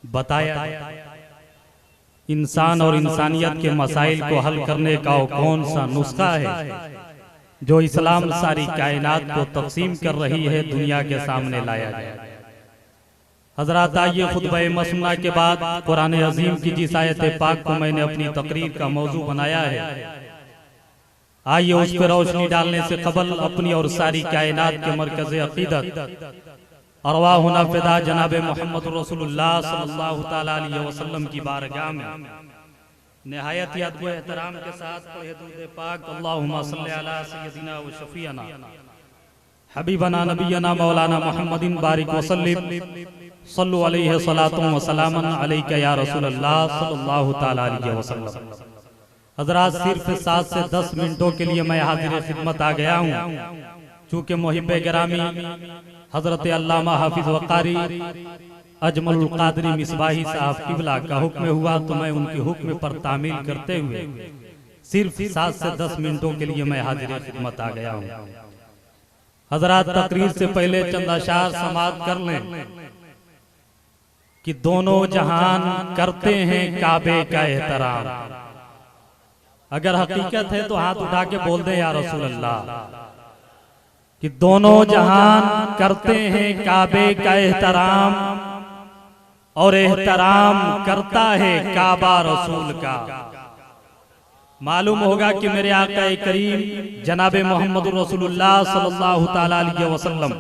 बताया इंसान और इंसानियत के मसाइल को हल करने का वो कौन सा नुस्खा है जो इस्लाम सारी कायनात को तकसीम कर रही है, दुनिया के सामने लाया गया। हजरात, आइए खुतबा मसनूना के बाद कुरान अजीम की जिस आयत पाक को मैंने अपनी तकरीर का मौजू बनाया है, आइए उस पर रोशनी डालने से कबल अपनी और सारी कायनात के मरकज़ अक़ीदत अरवाहुना फ़िदा जनाब मोहम्मद रसूलुल्लाह सल्लल्लाहु तआला अलैहि वसल्लम की बारगाह में निहायत अदब व एहतराम के साथ पढ़े दुरूद पाक अल्लाहुम्मा सल्ली अला सय्यदिना व शफीअना हबीबना नबियना मौलाना मुहम्मदिन बारिक वसल्लिम सल्लु अलैहि सलातुम व सलामन अलैका या रसूलल्लाह सल्लल्लाहु तआला अलैहि वसल्लम। हज़रात, सिर्फ 7 से 10 मिनटों के लिए मैं हाजिर खिदमत आ गया हूँ। चूँकि मुहिब्बे गिरामी हजरत अल्लामा हाफिज वक़ारी अजमल क़ादरी मिसबाही साहब किबला का हुक्म हुआ तो मैं उनके हुक्म पर तामील करते हुए सिर्फ 7 से 10 मिनटों के लिए मैं हाजिर खिदमत आ गया हूँ। हजरात, तकरीर से पहले चंद अशार समाअत कर लें कि दोनों जहान करते हैं काबे का एहतराम। अगर हकीकत है तो हाथ उठा के बोल दें या रसूल अल्लाह कि दोनों जहान करते हैं काबे का एहतराम और एहतराम करता है काबा रसूल का। मालूम होगा कि मेरे आका करीम जनाब मोहम्मद रसूलुल्लाह सल्लल्लाहु तआला अलैहि वसल्लम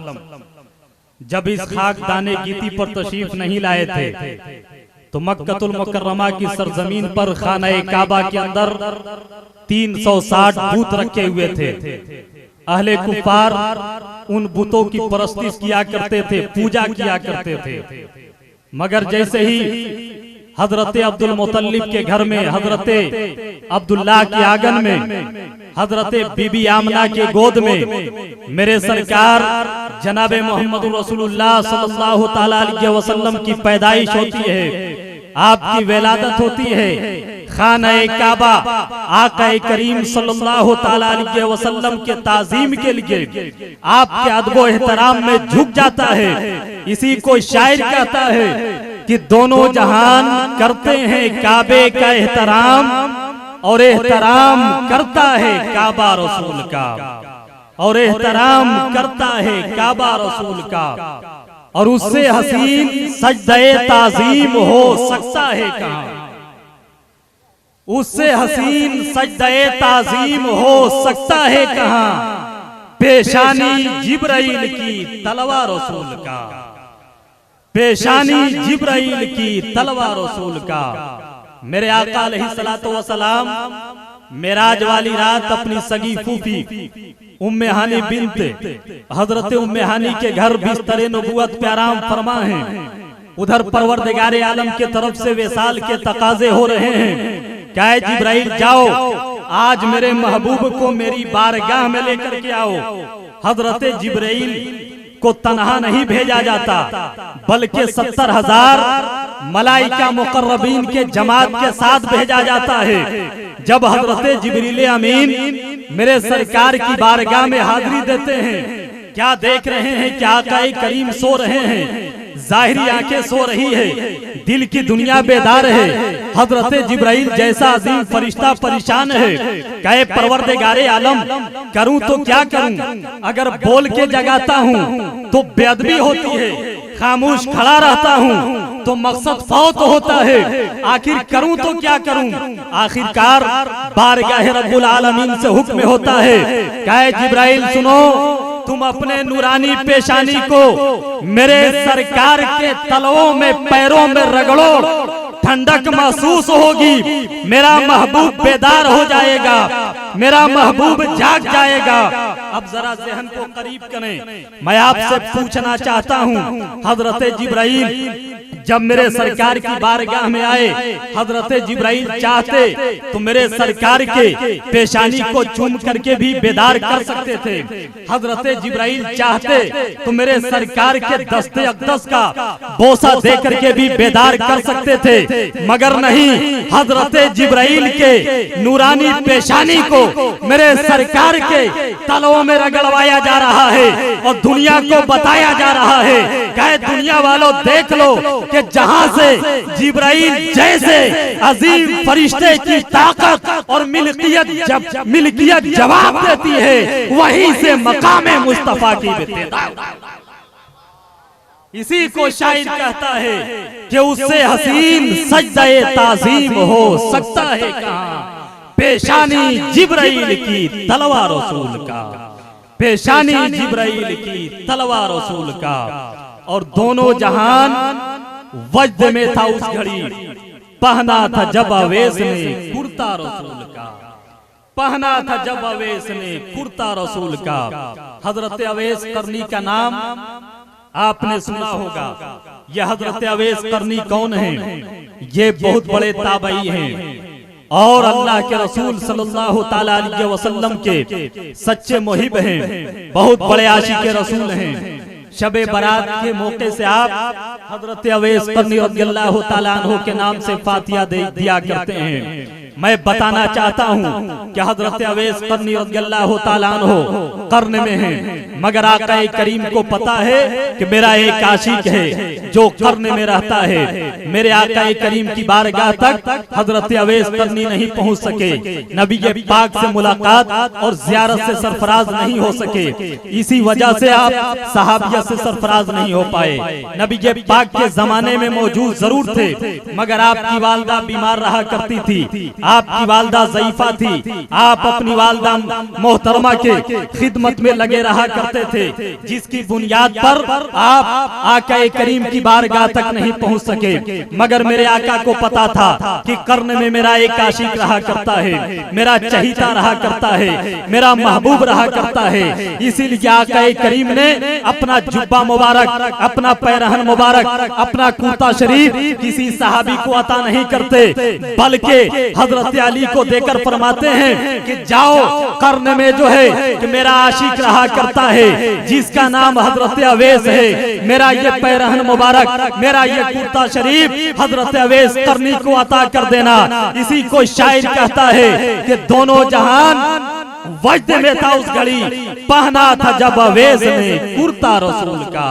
जब इस खाकदाने गीती पर तशरीफ नहीं लाए थे तो मक्कतुल मुकर्रमा की सरजमीन पर खाना काबा के अंदर 360 बूत रखे हुए थे। अहले कुफार उन बुतों की परस्तिश किया करते थे, पूजा किया करते थे। मगर जैसे ही हजरत अब्दुल मुत्तलिब के घर में, हजरत अब्दुल्लाह के आंगन में, हजरत बीबी आमना के गोद में मेरे सरकार जनाब मोहम्मद रसूलुल्लाह सल्लल्लाहु तआला अलैहि वसल्लम की पैदाइश होती है, आपकी विलादत होती है। खाना काबा आका करीम सल्लल्लाहु तआला अलैहि वसल्लम के ताज़ीम के लिए आपके अदब एहतराम में झुक जाता है। इसी को शायर कहता है कि दोनों जहान करते हैं काबे का एहतराम और एहतराम करता है काबा रसूल का, और एहतराम करता है काबा रसूल का। और उससे हसीन सजदे ताज़ीम हो सकता है कहाँ? उससे हसीन सजदे ताज़ीम हो सकता है कहाँ? पेशानी जिब्राइल की तलवार रसूल का, पेशानी जिब्राइल की तलवार रसूल का। मेरे आका अलैहिस्सलातु वस्सलाम मेराज वाली रात अपनी सगी फूफी उम्मे हानी बिन्त हजरत उम्मे हानी के घर बिस्तरे नबुवत पे आराम फरमा है। उधर परवरदिगारे आलम के तरफ से वेसाल के तकाजे हो रहे हैं। क्या है जिब्राइल, जाओ आज मेरे महबूब को मेरी बारगाह में लेकर के आओ। हजरत जिब्राइल को तन्हा नहीं भेजा जाता बल्कि 70,000 मलाइका मुकर्रबीन के जमात के साथ भेजा जाता है। जब हजरत जिब्रील अमीन मेरे सरकार की बारगाह में हाजिरी देते हैं, क्या देख रहे हैं? क्या आका करीम सो रहे हैं, जाहिरी आंखें सो रही है, दिल की दुनिया बेदार है। हजरत जिब्राइल जैसा अजीम फरिश्ता परेशान है। कहे परवरदिगारे आलम करूं तो क्या करूं? अगर बोल के जगाता हूं तो बेअदबी होती है, खामोश खड़ा रहता हूं तो मकसद फौत होता है। आखिर करूं तो क्या करूं? आखिरकार बारगाह रब्बुल आलमीन से हुक्म होता है। कहे जिब्राइल सुनो, तुम अपने नूरानी पेशानी को मेरे सरकार के तलवों में पैरों में रगड़ो, ठंडक महसूस होगी, मेरा महबूब बेदार हो जाएगा, मेरा महबूब जाग जाएगा। अब जरा ज़हन को करीब करें, मैं आपसे पूछना चाहता हूँ, हजरत जिब्राइल जब मेरे सरकार की बारगाह में आए, हजरत जिब्राइल चाहते तो मेरे सरकार के पेशानी को चूम करके भी बेदार कर सकते थे। हजरत जिब्राइल चाहते तो मेरे सरकार के दस्ते अक़दस का बोसा दे करके भी बेदार कर सकते थे, मगर नहीं, हजरत जिब्राइल के नूरानी पेशानी को मेरे सरकार के तलवों कानों में रगड़वाया जा रहा है और दुनिया को बताया जा रहा है, कहे दुनिया वालों देख लो कि जहां से जिब्राइल जैसे अजीम फरिश्ते की ताकत और मिल्कियत जवाब देती है, वहीं से मकामे मुस्तफा की इब्तिदा। इसी को शायर कहता है कि उससे हसीन सजदे ताज़ीम हो सकता है कहां, पेशानी जिब्राइल की तलवार रसूल का, पेशानी जिब्राइल की तलवार रसूल का। और दोनों जहान वज्द में था उस घड़ी, पहना था जब अवैस ने कुर्ता रसूल का, पहना था जब अवैस ने कुर्ता रसूल का। हजरत अवैस करनी का नाम आपने सुना होगा। यह हजरत अवैस करनी कौन है? ये बहुत बड़े ताबई हैं और अल्लाह के रसूल सल्लल्लाहु ताला अलैहि वसल्लम के सच्चे मुहिब हैं, बहुत बड़े आशिक रसूल हैं। शबे बारात के मौके से आप हजरत अवैस करनी रज़ियल्लाहु ताला अन्हु के नाम से फातिहा दिया करते हैं। मैं बताना चाहता हूँ कि हजरत अवैस करनी रज़ियल्लाहु ताला अन्हु कर्न में हैं, मगर आका करीम को पता है कि मेरा एक आशिक है जो कर्न में रहता है। मेरे आका करीम की बारगाह तक हजरत अवैस करनी नहीं पहुँच सके, नबी पाक से मुलाकात और ज़ियारत से सरफराज नहीं हो सके। इसी वजह से आप सहाबियत से सरफराज नहीं हो पाए। नबी पाक के जमाने में मौजूद जरूर थे, मगर आपकी वालदा बीमार रहा करती थी, आपकी वालदा ज़ईफा थी। आप अपनी वालदा मोहतरमा के खिदमत में लगे रहा करते थे, जिसकी बुनियाद पर आप आका करीम की बारगाह तक नहीं पहुंच सके। मगर मेरे आका को पता था कि कर्न में मेरा एक आशिक रहा करता है, मेरा चहीता रहा करता है, मेरा महबूब रहा करता है। इसीलिए आका करीम ने अपना जुब्बा मुबारक, अपना पैरहन मुबारक, अपना कुर्ता शरीफ किसी सहाबी को अता नहीं करते, बल्कि हजरत अली को देकर फरमाते हैं कि जाओ कर्न में जो है कि मेरा आशिक रहा करता है, जिसका नाम हजरत अवैस है, मेरा ये पैरहन मुबारक, मेरा ये कुर्ता शरीफ हजरत अवैस करनी को अता कर देना। इसी को शायर कहता है कि दोनों जहान वज्द में था उस घड़ी, पहना था जब अवैस ने कुर्ता रसूल का,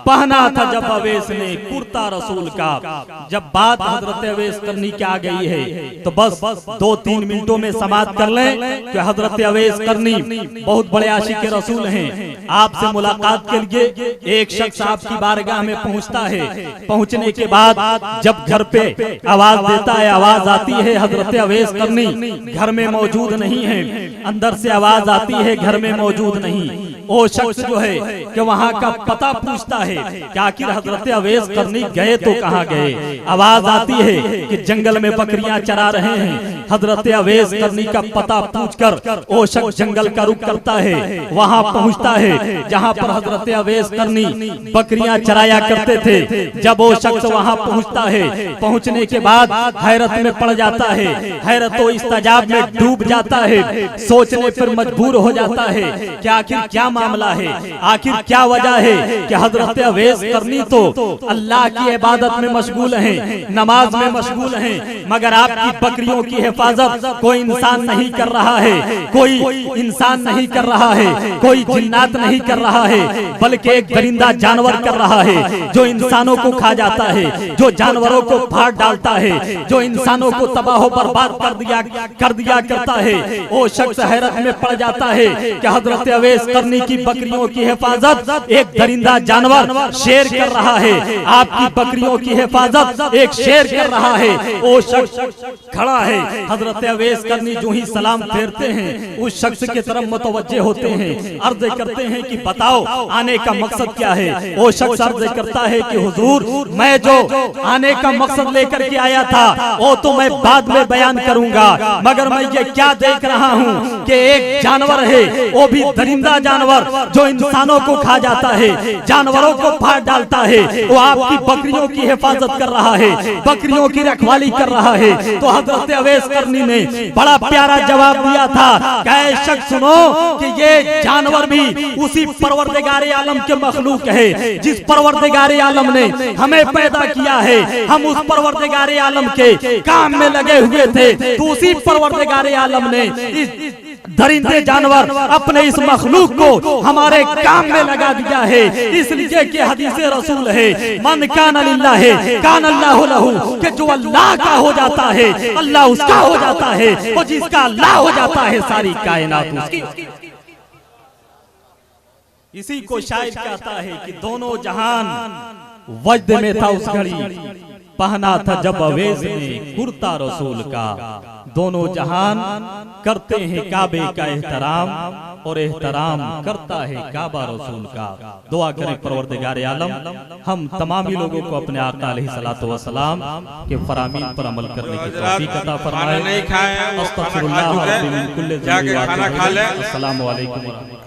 पहना था जब अवैस ने कुर्ता रसूल का। जब बात हजरत अवैस करनी की आ गई है तो बस 2-3 मिनटों में समाप्त कर लें कि हजरत अवैस करनी बहुत बड़े आशिक रसूल हैं। आपसे मुलाकात के लिए एक शख्स आपकी बारगाह में पहुंचता है। पहुंचने के बाद जब घर पे आवाज देता है, आवाज आती है हजरत अवैस करनी घर में मौजूद नहीं है, अंदर से आवाज आती है घर में मौजूद नहीं। वो शख्स जो है कि वहाँ का पता पूछता है कि आखिर हजरत अवैस करनी गए तो कहाँ गए। आवाज आती है कि जंगल में बकरियां चरा रहे हैं। हजरत अवैस करनी का पता पूछकर वो शख्स जंगल का रुख करता है, वहाँ पहुँचता है जहाँ पर हजरत अवैस करनी बकरियां चराया करते थे। जब वो शख्स वहाँ पहुँचता है, पहुँचने के बाद हैरत में पड़ जाता है, हैरत तो इस्तेजाब में डूब जाता है, सोचने पर मजबूर हो जाता है कि आखिर क्या मामला है, आखिर क्या वजह है कि हजरत अवैस करनी तो अल्लाह की इबादत में मशगूल हैं, नमाज में मशगूल हैं, मगर आपकी बकरियों की हिफाजत कोई इंसान नहीं कर रहा है, कोई इंसान नहीं कर रहा है, कोई जिन्नात नहीं कर रहा है, बल्कि एक दरिंदा जानवर कर रहा है जो इंसानों को खा जाता है, जो जानवरों को फाड़ डालता है, जो इंसानों को तबाह बर्बाद कर दिया करता है। वो शख्स हैरत में पड़ जाता है कि हजरत अवैस करनी की बकरियों की हिफाजत एक दरिंदा जानवर शेर कर रहा है, आपकी बकरियों की हिफाजत एक शेर कर रहा है। वो शख्स खड़ा है, हजरत अवैस करनी जो ही सलाम फेरते हैं उस शख्स की तरफ मुतवज्जे होते हैं, अर्ज करते हैं कि बताओ आने का मकसद क्या है। वो शख्स अर्ज करता है कि हुजूर मैं जो आने का मकसद लेकर के आया था वो तो मैं बाद में बयान करूंगा, मगर मैं ये क्या देख रहा हूँ कि एक जानवर है, वो भी दरिंदा जानवर जो इंसानों को खा जाता है, जानवरों को फाड़ डालता है, वो आपकी बकरियों की हिफाजत कर रहा है, बकरियों की रखवाली कर रहा है। तो हजरत अवैस करनी ने बड़ा प्यारा जवाब दिया था कि शख्स सुनो कि ये जानवर भी उसी परवरदिगारे आलम के मखलूक है, जिस परवरदिगारे आलम ने हमें पैदा किया है, हम उस परवरदिगारे आलम के काम में लगे हुए थे, तो उसी परवरदिगारे आलम ने दरिंदे जानवर अपने इस मखलूक को हमारे काम में लगा दिया है। इसलिए कि हदीस रसूल है, मन कान लिल्लाह है कान अल्लाहु लहू, कि जो अल्लाह का हो जाता है अल्लाह उसका हो जाता है, और जिसका अल्लाह हो जाता है सारी कायनात उसकी। इसी को शायर कहता है कि दोनों जहान वजद में था उस घड़ी, पहना था जब अवेज ने कुर्ता रसूल का। दोनों जहान करते हैं काबे का एहतराम, और एहतराम करता है काबा रसूल का। दुआ करें परवरदिगार आलम हम तमामी लोगों को अपने आका अलैहिस्सलातु वस्सलाम के फरामीन पर अमल करने की तौफीक अता फरमाए। अस्तगफिरुल्लाह रब्बी मिन कुल्ली ज़ंबि व अतूबु इलैह। अस्सलामु अलैकुम।